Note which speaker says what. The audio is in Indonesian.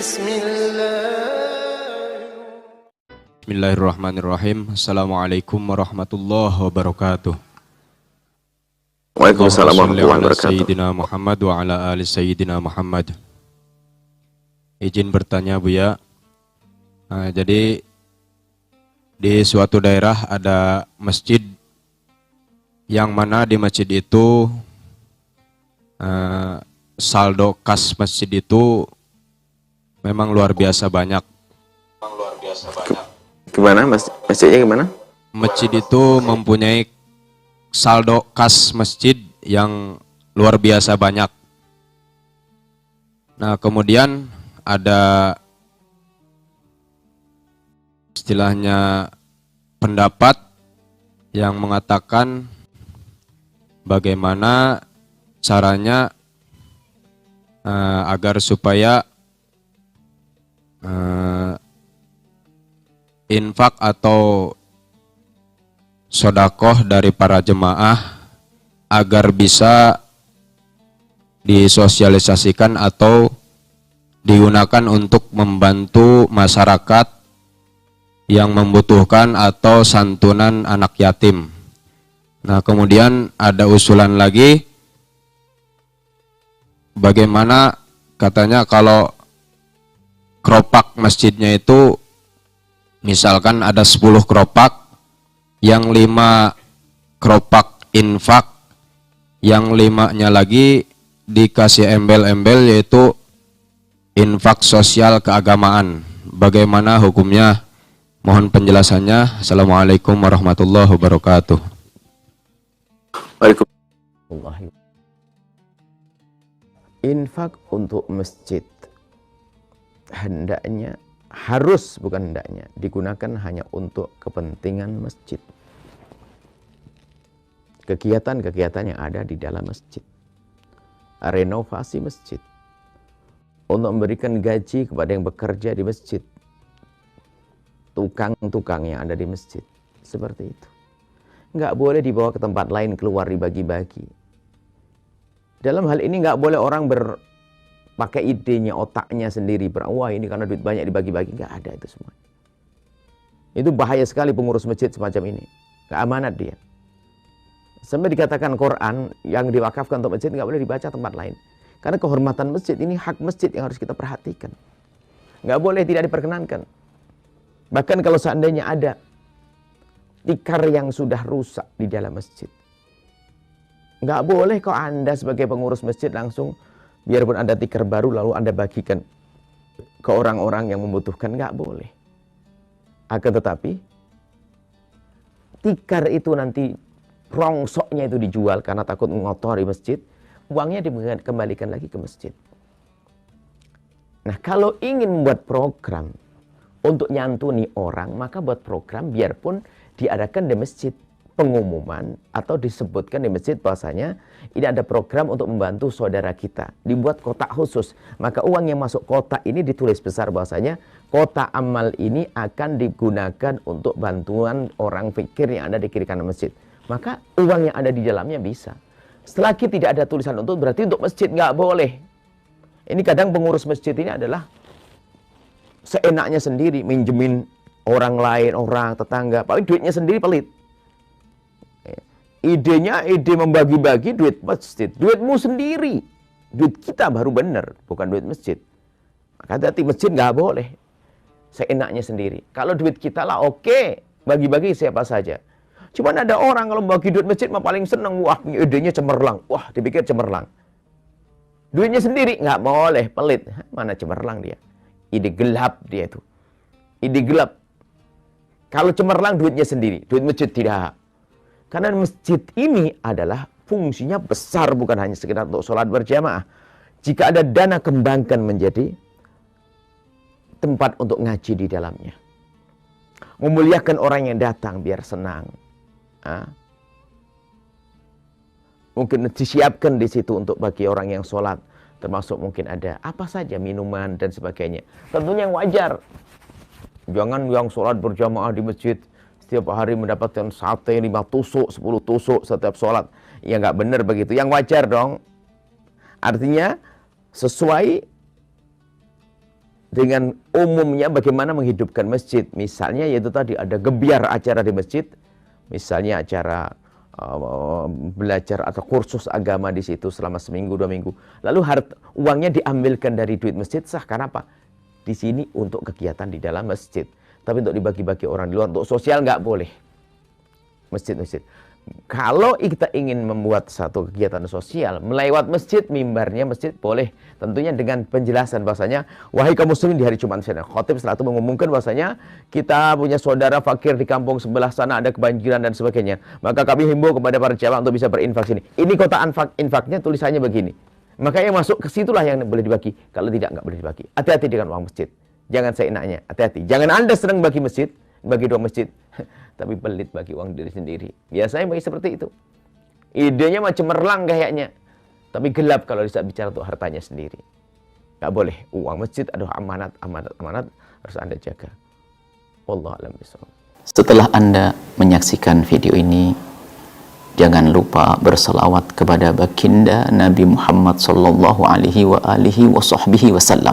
Speaker 1: Bismillahirrahmanirrahim. Assalamualaikum warahmatullahi wabarakatuh.
Speaker 2: Waalaikumsalam warahmatullahi
Speaker 1: Allahumma sholli ala
Speaker 2: wabarakatuh.
Speaker 1: Sayyidina Muhammad wa ala ali Sayyidina Muhammad. Izin bertanya Buya, jadi di suatu daerah ada masjid yang mana di masjid itu saldo kas masjid itu memang luar biasa banyak.
Speaker 2: Gimana masjidnya gimana?
Speaker 1: Masjid itu mempunyai saldo kas masjid yang luar biasa banyak. Nah, kemudian ada istilahnya pendapat yang mengatakan bagaimana caranya agar supaya infak atau sodakoh dari para jemaah agar bisa disosialisasikan atau digunakan untuk membantu masyarakat yang membutuhkan atau santunan anak yatim. Nah, kemudian ada usulan lagi, bagaimana katanya kalau keropak masjidnya itu misalkan ada 10 keropak, yang 5 keropak infak, yang 5-nya lagi dikasih embel-embel yaitu infak sosial keagamaan. Bagaimana hukumnya? Mohon penjelasannya. Assalamualaikum warahmatullahi wabarakatuh.
Speaker 2: Waalaikumsalam.
Speaker 3: Infak untuk masjid hendaknya bukan hendaknya digunakan hanya untuk kepentingan masjid. Kegiatan-kegiatan yang ada di dalam masjid, renovasi masjid, untuk memberikan gaji kepada yang bekerja di masjid, tukang-tukang yang ada di masjid, seperti itu. Nggak boleh dibawa ke tempat lain, keluar dibagi-bagi. Dalam hal ini nggak boleh orang pakai idenya, otaknya sendiri, wah ini karena duit banyak dibagi-bagi. Nggak ada itu semua. Itu bahaya sekali pengurus masjid semacam ini. Nggak amanat dia. Sampai dikatakan Quran yang diwakafkan untuk masjid nggak boleh dibaca tempat lain. Karena kehormatan masjid ini hak masjid yang harus kita perhatikan. Nggak boleh, tidak diperkenankan. Bahkan kalau seandainya ada tikar yang sudah rusak di dalam masjid, nggak boleh kok Anda sebagai pengurus masjid langsung, biarpun ada tikar baru lalu Anda bagikan ke orang-orang yang membutuhkan, nggak boleh. Akan tetapi tikar itu nanti rongsoknya itu dijual karena takut mengotori masjid, uangnya dikembalikan lagi ke masjid. Nah, kalau ingin membuat program untuk nyantuni orang, maka buat program biarpun diadakan di masjid, pengumuman atau disebutkan di masjid bahwasanya ini ada program untuk membantu saudara kita, dibuat kotak khusus. Maka uang yang masuk kotak ini ditulis besar bahwasanya kotak amal ini akan digunakan untuk bantuan orang fakir yang ada di kiri kanan masjid. Maka uang yang ada di dalamnya bisa. Selagi tidak ada tulisan untuk, berarti untuk masjid nggak boleh. Ini kadang pengurus masjid ini adalah seenaknya sendiri, minjemin orang lain, orang tetangga, paling duitnya sendiri pelit. Idenya ide membagi-bagi duit masjid, duitmu sendiri, duit kita baru benar, bukan duit masjid. Maka hati-hati, masjid nggak boleh seenaknya sendiri. Kalau duit kita lah oke, bagi-bagi siapa saja. Cuman ada orang kalau bagi duit masjid mah paling seneng, wah idenya cemerlang, wah dipikir cemerlang. Duitnya sendiri nggak boleh, pelit. Mana cemerlang dia? Ide gelap dia itu. Ide gelap. Kalau cemerlang duitnya sendiri, duit masjid tidak. Karena masjid ini adalah fungsinya besar, bukan hanya sekedar untuk sholat berjamaah. Jika ada dana, kembangkan menjadi tempat untuk ngaji di dalamnya. Memuliakan orang yang datang biar senang. Mungkin disiapkan di situ untuk bagi orang yang sholat, termasuk mungkin ada apa saja minuman dan sebagainya. Tentunya yang wajar. Jangan yang sholat berjamaah di masjid setiap hari mendapatkan sate 5 tusuk, 10 tusuk setiap sholat. Ya nggak benar begitu. Yang wajar dong. Artinya sesuai dengan umumnya bagaimana menghidupkan masjid. Misalnya yaitu tadi ada gebiar acara di masjid, misalnya acara belajar atau kursus agama di situ selama seminggu 2 minggu. Lalu uangnya diambilkan dari duit masjid, sah. Karena apa? Di sini untuk kegiatan di dalam masjid. Tapi untuk dibagi-bagi orang di luar, untuk sosial nggak boleh. Masjid-masjid. Kalau kita ingin membuat satu kegiatan sosial, melewat masjid, mimbarnya masjid, boleh. Tentunya dengan penjelasan bahasanya, wahai kaum muslimin di hari Jumat, khotib setelah itu mengumumkan bahasanya, kita punya saudara fakir di kampung sebelah sana, ada kebanjiran dan sebagainya. Maka kami himbau kepada para jamaah untuk bisa berinfak sini. Ini kota infaknya tulisannya begini. Maka yang masuk ke situlah yang boleh dibagi. Kalau tidak, nggak boleh dibagi. Hati-hati dengan uang masjid. Jangan seenaknya, hati-hati. Jangan Anda senang bagi masjid, bagi doa masjid, tapi pelit bagi uang diri sendiri. Biasanya bagi seperti itu. Idenya macam cemerlang kayaknya, tapi gelap kalau bisa bicara untuk hartanya sendiri. Nggak boleh. Uang masjid adalah amanat harus Anda jaga. Wallahu a'lam bishawab.
Speaker 4: Setelah Anda menyaksikan video ini, jangan lupa berselawat kepada baginda Nabi Muhammad sallallahu alaihi wa alihi wa sahbihi wasallam.